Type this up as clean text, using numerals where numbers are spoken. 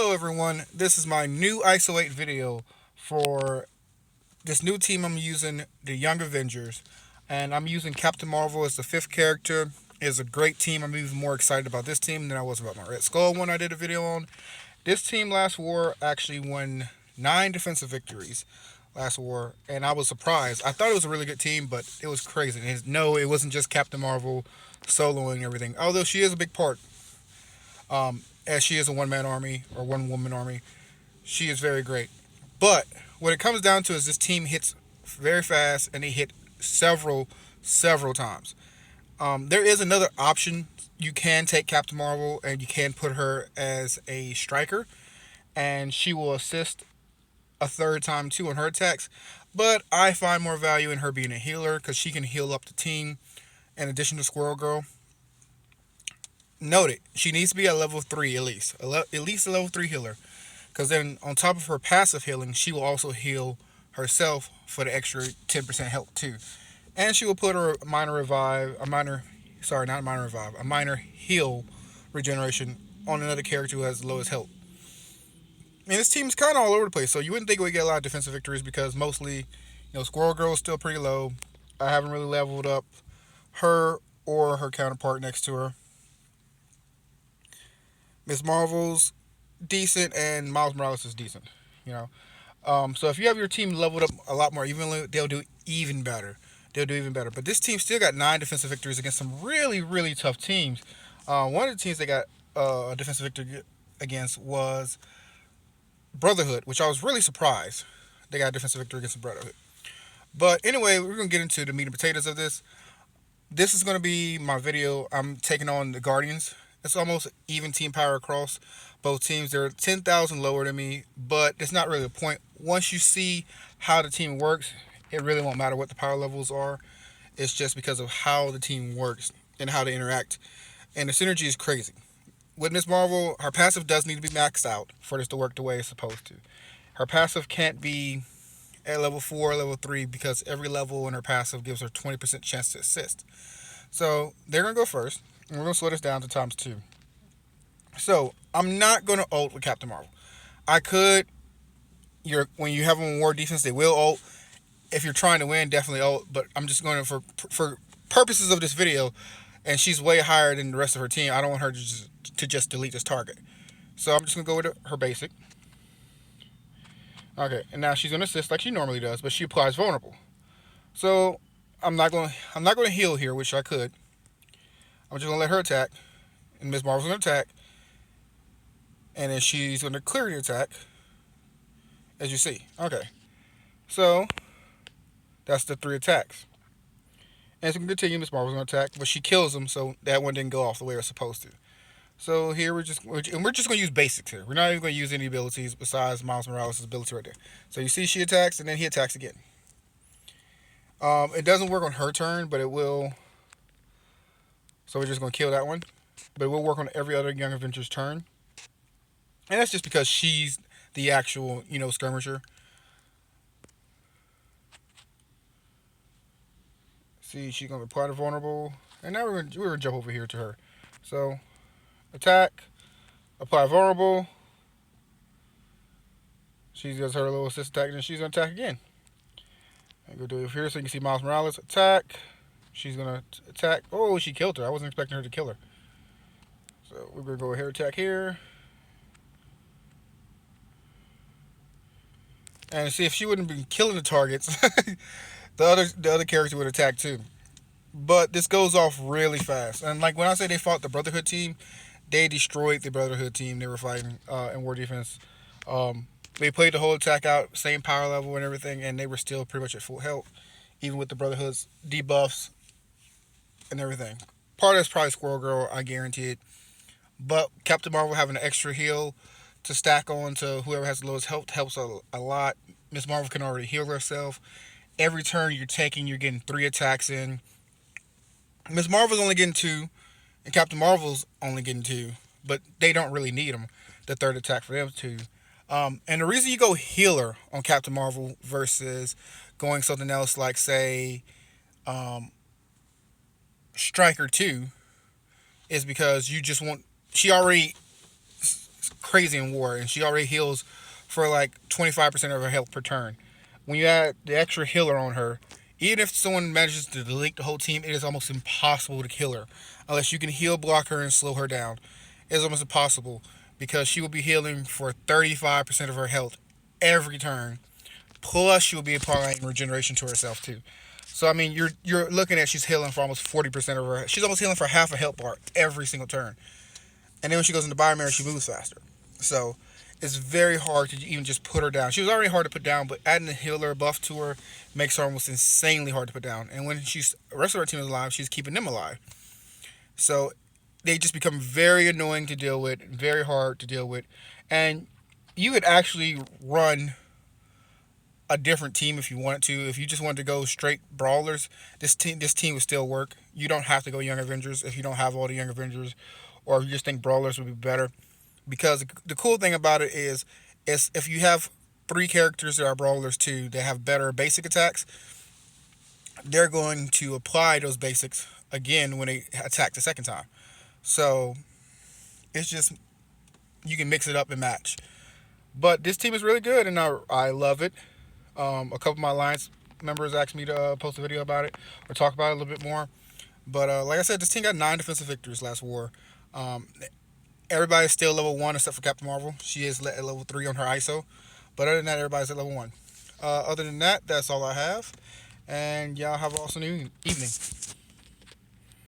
Hello everyone, this is my new isolate video for this new team I'm using, the Young Avengers, and I'm using Captain Marvel as the fifth character. It's a great team. I'm even more excited about this team than I was about my Red Skull one I did a video on. This team last war actually won 9 defensive victories last war, and I was surprised. I thought it was a really good team, but it was crazy. No, it wasn't just Captain Marvel soloing everything, although she is a big part, as she is a one-man army or one-woman army. She is very great. But what it comes down to is this team hits very fast and they hit several times. There is another option. You can take Captain Marvel and you can put her as a striker, and she will assist a third time too on her attacks. But I find more value in her being a healer because she can heal up the team. In addition to Squirrel Girl, note it, she needs to be at level 3 at least. At least a level 3 healer. Because then, on top of her passive healing, she will also heal herself for the extra 10% health too. And she will put her minor revive, a minor, sorry, not a minor revive, a minor heal regeneration on another character who has the lowest health. And this team's kind of all over the place, so you wouldn't think we get a lot of defensive victories because mostly, Squirrel Girl is still pretty low. I haven't really leveled up her or her counterpart next to her. Miss Marvel's decent, and Miles Morales is decent. You know, so if you have your team leveled up a lot more evenly, they'll do even better. They'll do even better. But this team still got 9 defensive victories against some really tough teams. One of the teams they got a defensive victory against was Brotherhood, which I was really surprised they got a defensive victory against the Brotherhood. But anyway, we're gonna get into the meat and potatoes of this. This is gonna be my video. I'm taking on the Guardians. It's almost even team power across both teams. They're 10,000 lower than me, but it's not really the point. Once you see how the team works, it really won't matter what the power levels are. It's just because of how the team works and how they interact. And the synergy is crazy. With Miss Marvel, her passive does need to be maxed out for this to work the way it's supposed to. Her passive can't be at level 4 or level 3 because every level in her passive gives her 20% chance to assist. So they're going to go first, and we're going to slow this down to times 2. So I'm not going to ult with Captain Marvel. I could. When you have them in war defense, they will ult. If you're trying to win, definitely ult. But I'm just going to, for purposes of this video, and she's way higher than the rest of her team, I don't want her to just delete this target. So I'm just going to go with her basic. Okay, and now she's going to assist like she normally does, but she applies vulnerable. So I'm not going to heal here, which I could. I'm just going to let her attack, and Miss Marvel's going to attack, and then she's going to clear the attack, as you see. Okay, so that's the 3 attacks. And it's going to continue. Miss Marvel's going to attack, but she kills him, so that one didn't go off the way it was supposed to. So here we're just going to use basics here. We're not even going to use any abilities besides Miles Morales' ability right there. So you see she attacks, and then he attacks again. It doesn't work on her turn, but it will. So we're just going to kill that one. But it will work on every other Young Avengers turn. And that's just because she's the actual, skirmisher. See, she's going to apply the vulnerable. And now we're going to jump over here to her. So, attack. Apply vulnerable. She does her little assist attack, and then she's going to attack again. And go do it here so you can see Miles Morales attack. She's going to attack. Oh, she killed her. I wasn't expecting her to kill her. So we're going to go ahead attack here. And see, if she wouldn't have been killing the targets, the other character would attack too. But this goes off really fast. And like when I say they fought the Brotherhood team, they destroyed the Brotherhood team they were fighting in war defense. They played the whole attack out, same power level and everything, and they were still pretty much at full health, even with the Brotherhood's debuffs and everything. Part of that's probably Squirrel Girl, I guarantee it. But Captain Marvel having an extra heal to stack on to whoever has the lowest health helps a lot. Miss Marvel can already heal herself. Every turn you're taking, you're getting 3 attacks in. Miss Marvel's only getting 2, and Captain Marvel's only getting 2, but they don't really need them. The third attack for them too. And the reason you go healer on Captain Marvel versus going something else like, say, Striker 2 is because you just want. She already crazy in war, and she already heals for like 25% of her health per turn. When you add the extra healer on her, even if someone manages to delete the whole team, it is almost impossible to kill her unless you can heal block her and slow her down. It's almost impossible because she will be healing for 35% of her health every turn. Plus, she will be applying regeneration to herself too. So I mean, you're looking at she's healing for almost 40% of her. She's almost healing for half a health bar every single turn. And then when she goes into Biomare, she moves faster. So it's very hard to even just put her down. She was already hard to put down, but adding the healer buff to her makes her almost insanely hard to put down. And when she's the rest of her team is alive, she's keeping them alive. So they just become very annoying to deal with, very hard to deal with, and you could actually run a different team if you wanted to. If you just wanted to go straight brawlers, this team would still work. You don't have to go Young Avengers if you don't have all the Young Avengers, or if you just think brawlers would be better. Because the cool thing about it is if you have three characters that are brawlers too, that have better basic attacks, they're going to apply those basics again when they attack the second time. So it's just you can mix it up and match. But this team is really good, and I love it. A couple of my Alliance members asked me to post a video about it or talk about it a little bit more. But like I said, this team got 9 defensive victories last war. Um, Everybody's still level 1 except for Captain Marvel. She is at level 3 on her ISO. But other than that, everybody's at level 1. Other than that, that's all I have. And y'all have an awesome evening.